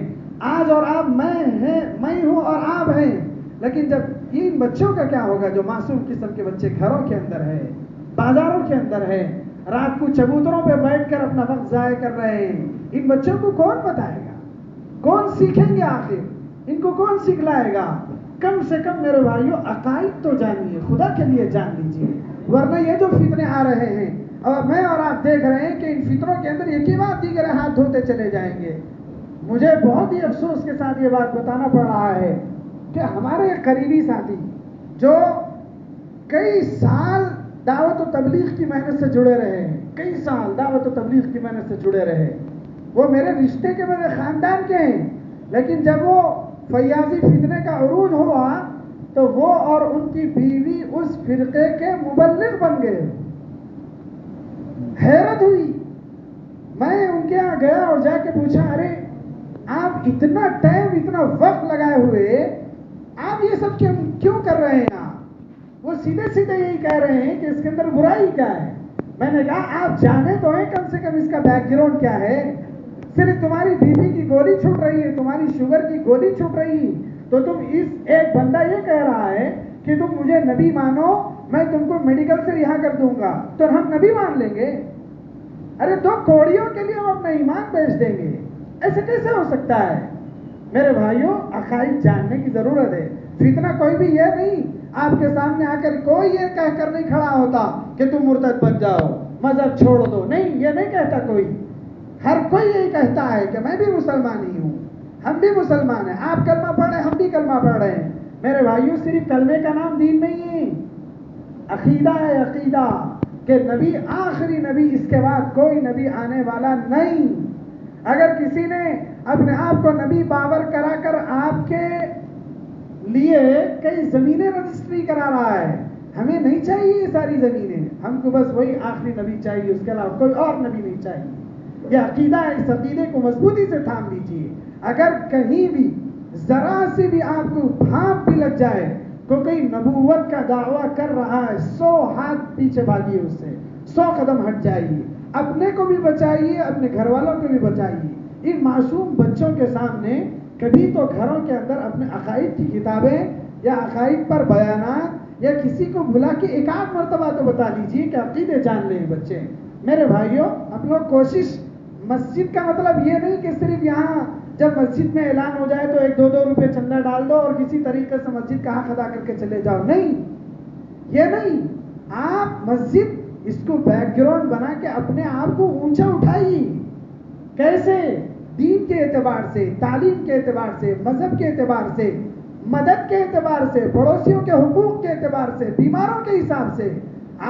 آج اور آپ میں ہوں اور آپ ہیں، لیکن جب ان بچوں کا کیا ہوگا جو معصوم قسم کے بچے گھروں کے اندر ہیں، بازاروں کے اندر ہیں، رات کو چبوتروں پہ بیٹھ کر اپنا وقت ضائع کر رہے ہیں، ان بچوں کو کون بتائے گا؟ کون سیکھیں گے آخر؟ ان کو کون سکھلائے گا؟ کم سے کم میرے بھائیوں عقائد تو جانیے، خدا کے لیے جان لیجیے، ورنہ یہ جو فتنے آ رہے ہیں اور میں اور آپ دیکھ رہے ہیں کہ ان فتنوں کے اندر ایک ہی بات دیگر ہاتھ دھوتے چلے جائیں گے۔ مجھے بہت ہی افسوس کے ساتھ یہ بات بتانا پڑ رہا ہے کہ ہمارے قریبی ساتھی جو کئی سال دعوت و تبلیغ کی محنت سے جڑے رہے ہیں، کئی سال دعوت و تبلیغ کی محنت سے جڑے رہے، وہ میرے رشتے کے، میرے خاندان کے ہیں، لیکن جب وہ فیاضی فتنے کا عروج ہوا تو وہ اور ان کی بیوی اس فرقے کے مبلغ بن گئے۔ حیرت ہوئی، میں ان کے یہاں گیا اور جا کے پوچھا، ارے آپ اتنا ٹائم، اتنا وقت لگائے ہوئے آپ یہ سب کیوں کر رہے ہیں؟ وہ سیدھے سیدھے یہی کہہ رہے ہیں کہ اس کے اندر برائی کیا ہے۔ میں نے کہا آپ جانے تو ہیں کم سے کم اس کا بیک گراؤنڈ کیا ہے؟ صرف تمہاری بی پی کی گولی چھوٹ رہی ہے، تمہاری شوگر کی گولی چھوٹ رہی، تو تم ایک بندہ یہ کہہ رہا ہے کہ تم مجھے نبی مانو، میں تم کو میڈیکل سے رہا کر دوں گا، تو ہم نبی مان لیں گے؟ ارے 2 کوڑیوں کے لیے ہم اپنا ایمان بیچ دیں گے؟ ایسے کیسے ہو سکتا ہے؟ میرے بھائیوں عقائد جاننے کی ضرورت ہے۔ فتنہ کوئی بھی یہ نہیں آپ کے سامنے آ کر کوئی یہ کہہ کر نہیں کھڑا ہوتا کہ تم مرتد بن جاؤ، مذہب چھوڑ دو، نہیں، یہ نہیں کہتا کوئی۔ ہر کوئی یہی کہتا ہے کہ میں بھی مسلمان ہی ہوں، ہم بھی مسلمان ہیں، آپ کلمہ پڑھ رہے ہیں، ہم بھی کلمہ پڑھ رہے ہیں۔ میرے بھائیوں صرف کلمے کا نام دین نہیں ہے، عقیدہ ہے، عقیدہ کہ نبی آخری نبی، اس کے بعد کوئی نبی آنے والا نہیں۔ اگر کسی نے اپنے آپ کو نبی باور کرا کر آپ کے لیے کئی زمینیں رجسٹری کرا رہا ہے، ہمیں نہیں چاہیے یہ ساری زمینیں، ہم کو بس وہی آخری نبی چاہیے، اس کے علاوہ کوئی اور نبی نہیں چاہیے۔ یہ عقیدہ ہے، اس عقیدے کو مضبوطی سے تھام لیجیے۔ اگر کہیں بھی ذرا سے بھی آپ کو بھانپ بھی لگ جائے کوئی نبوت کا دعویٰ کر رہا ہے، 100 ہاتھ پیچھے بھاگیے، اس سے 100 قدم ہٹ جائیے، اپنے کو بھی بچائیے، اپنے گھر والوں کو بھی بچائیے۔ ان معصوم بچوں کے سامنے کبھی تو گھروں کے اندر اپنے عقائد کی کتابیں یا عقائد پر بیانات یا کسی کو بلا کے ایک آدھ مرتبہ تو بتا دیجیے کہ عقیدے جان لیں بچے۔ میرے بھائیوں ہم لوگ کوشش، مسجد کا مطلب یہ نہیں کہ صرف یہاں جب مسجد میں اعلان ہو جائے تو 1-2 روپے چندہ ڈال دو اور کسی طریقے سے مسجد کا حق ادا کر کے چلے جاؤ، نہیں، یہ نہیں۔ آپ مسجد اس کو بیک گراؤنڈ بنا کے اپنے آپ کو اونچا اٹھائیے۔ کیسے؟ دین کے اعتبار سے، تعلیم کے اعتبار سے، مذہب کے اعتبار سے، مدد کے اعتبار سے، پڑوسیوں کے حقوق کے اعتبار سے، بیماروں کے حساب سے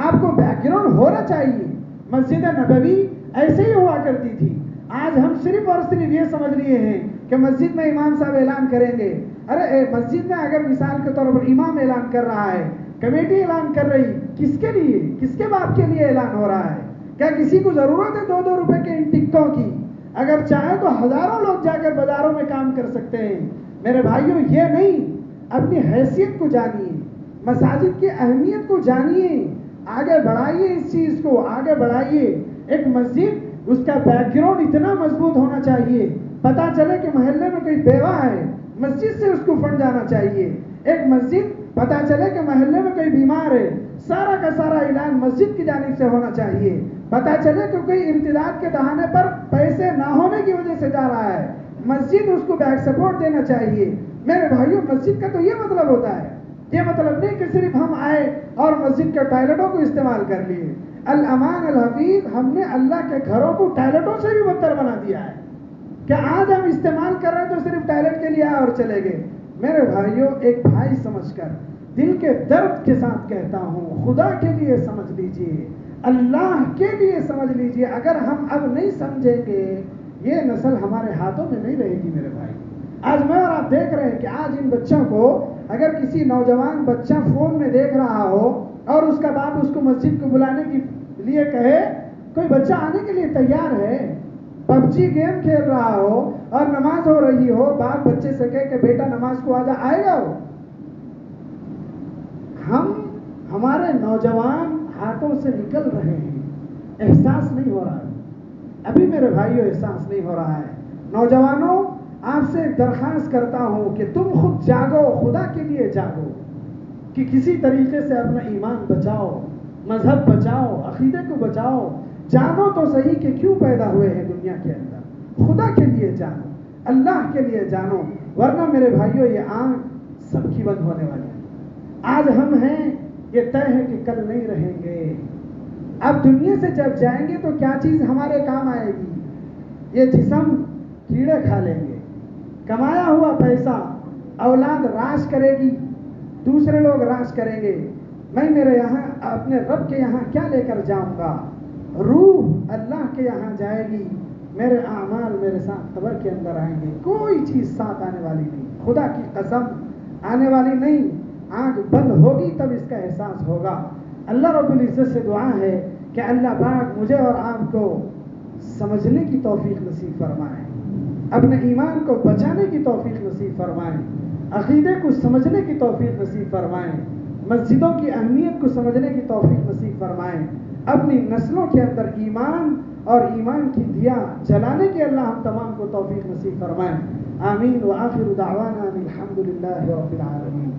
آپ کو بیک گراؤنڈ ہونا چاہیے۔ مسجد نبوی ایسے ہی ہوا کرتی تھی۔ آج ہم صرف اور صرف یہ سمجھ لیے ہیں کہ مسجد میں امام صاحب اعلان کریں گے۔ ارے مسجد میں اگر مثال کے طور پر امام اعلان کر رہا ہے، کمیٹی اعلان کر رہی، کس کے لیے، کس کے باپ کے لیے اعلان ہو رہا ہے؟ کیا کسی کو ضرورت ہے 2 روپے کے ان ٹکٹوں کی؟ اگر چاہیں تو ہزاروں لوگ جا کر بازاروں میں کام کر سکتے ہیں۔ میرے بھائیوں یہ نہیں، اپنی حیثیت کو جانیے، مساجد کی اہمیت کو جانیے، آگے بڑھائیے، اس چیز کو آگے بڑھائیے۔ ایک مسجد، اس کا بیک گراؤنڈ اتنا مضبوط ہونا چاہیے، پتا چلے کہ محلے میں کوئی بیوہ ہے، مسجد سے اس کو فنڈ جانا چاہیے۔ ایک مسجد، پتا چلے کہ محلے میں کوئی بیمار ہے، سارا کا سارا علاج مسجد کی جانب سے ہونا چاہیے۔ پتا چلے کہ کوئی امتداد کے دہانے پر پیسے نہ ہونے کی وجہ سے جا رہا ہے، مسجد اس کو بیک سپورٹ دینا چاہیے۔ میرے بھائیوں مسجد کا تو یہ مطلب ہوتا ہے، یہ مطلب نہیں کہ صرف ہم آئے اور مسجد کے ٹوائلٹوں کو استعمال کر لیے۔ الامان الحفیظ، ہم نے اللہ کے گھروں کو ٹوائلٹوں سے بھی بدتر بنا دیا ہے کہ آج ہم استعمال کر رہے ہیں تو صرف ٹوائلٹ کے لیے آئے اور چلے گئے۔ میرے بھائیوں ایک بھائی سمجھ کر دل کے درد کے ساتھ کہتا ہوں، خدا کے لیے سمجھ لیجئے، اللہ کے لیے سمجھ لیجئے، اگر ہم اب نہیں سمجھیں گے یہ نسل ہمارے ہاتھوں میں نہیں رہے گی۔ میرے بھائی آج میں اور آپ دیکھ رہے ہیں کہ آج ان بچوں کو اگر کسی نوجوان بچہ فون میں دیکھ رہا ہو اور اس کا باپ اس کو مسجد کو بلانے کے لیے کہے، کوئی بچہ آنے کے لیے تیار ہے؟ پب جی گیم کھیل رہا ہو اور نماز ہو رہی ہو، باپ بچے سے کہے کہ بیٹا نماز کو آجا، آئے گا وہ؟ ہمارے نوجوان ہاتھوں سے نکل رہے ہیں، احساس نہیں ہو رہا ہے ابھی میرے بھائیوں، احساس نہیں ہو رہا ہے۔ نوجوانوں آپ سے درخواست کرتا ہوں کہ تم خود جاگو، خدا کے لیے جاگو، کہ کسی طریقے سے اپنا ایمان بچاؤ، مذہب بچاؤ، عقیدے کو بچاؤ، جانو تو صحیح کہ کیوں پیدا ہوئے ہیں دنیا کے اندر، خدا کے لیے جانو۔ اللہ کے لیے جانو، ورنہ میرے بھائیوں یہ آنکھ سب کی بند ہونے والی ہے۔ آج ہم ہیں، یہ طے ہے کہ کل نہیں رہیں گے۔ اب دنیا سے جب جائیں گے تو کیا چیز ہمارے کام آئے گی؟ یہ جسم کیڑے کھا لیں گے، کمایا ہوا پیسہ اولاد راش کرے گی، دوسرے لوگ راش کریں گے، میں میرے یہاں اپنے رب کے یہاں کیا لے کر جاؤں گا؟ روح اللہ کے یہاں جائے گی، میرے اعمال میرے ساتھ قبر کے اندر آئیں گے، کوئی چیز ساتھ آنے والی نہیں، خدا کی قسم آنے والی نہیں۔ آنکھ بند ہوگی تب اس کا احساس ہوگا۔ اللہ رب العزت سے دعا ہے کہ اللہ پاک مجھے اور آپ کو سمجھنے کی توفیق نصیب فرمائے، اپنے ایمان کو بچانے کی توفیق نصیب فرمائے، عقیدے کو سمجھنے کی توفیق نصیب فرمائے، مسجدوں کی اہمیت کو سمجھنے کی توفیق نصیب فرمائے، اپنی نسلوں کے اندر ایمان اور ایمان کی دیا جلانے کی اللہ ہم تمام کو توفیق نصیب فرمائے۔ آمین وآخر دعوانا الحمد للہ رب العالمین۔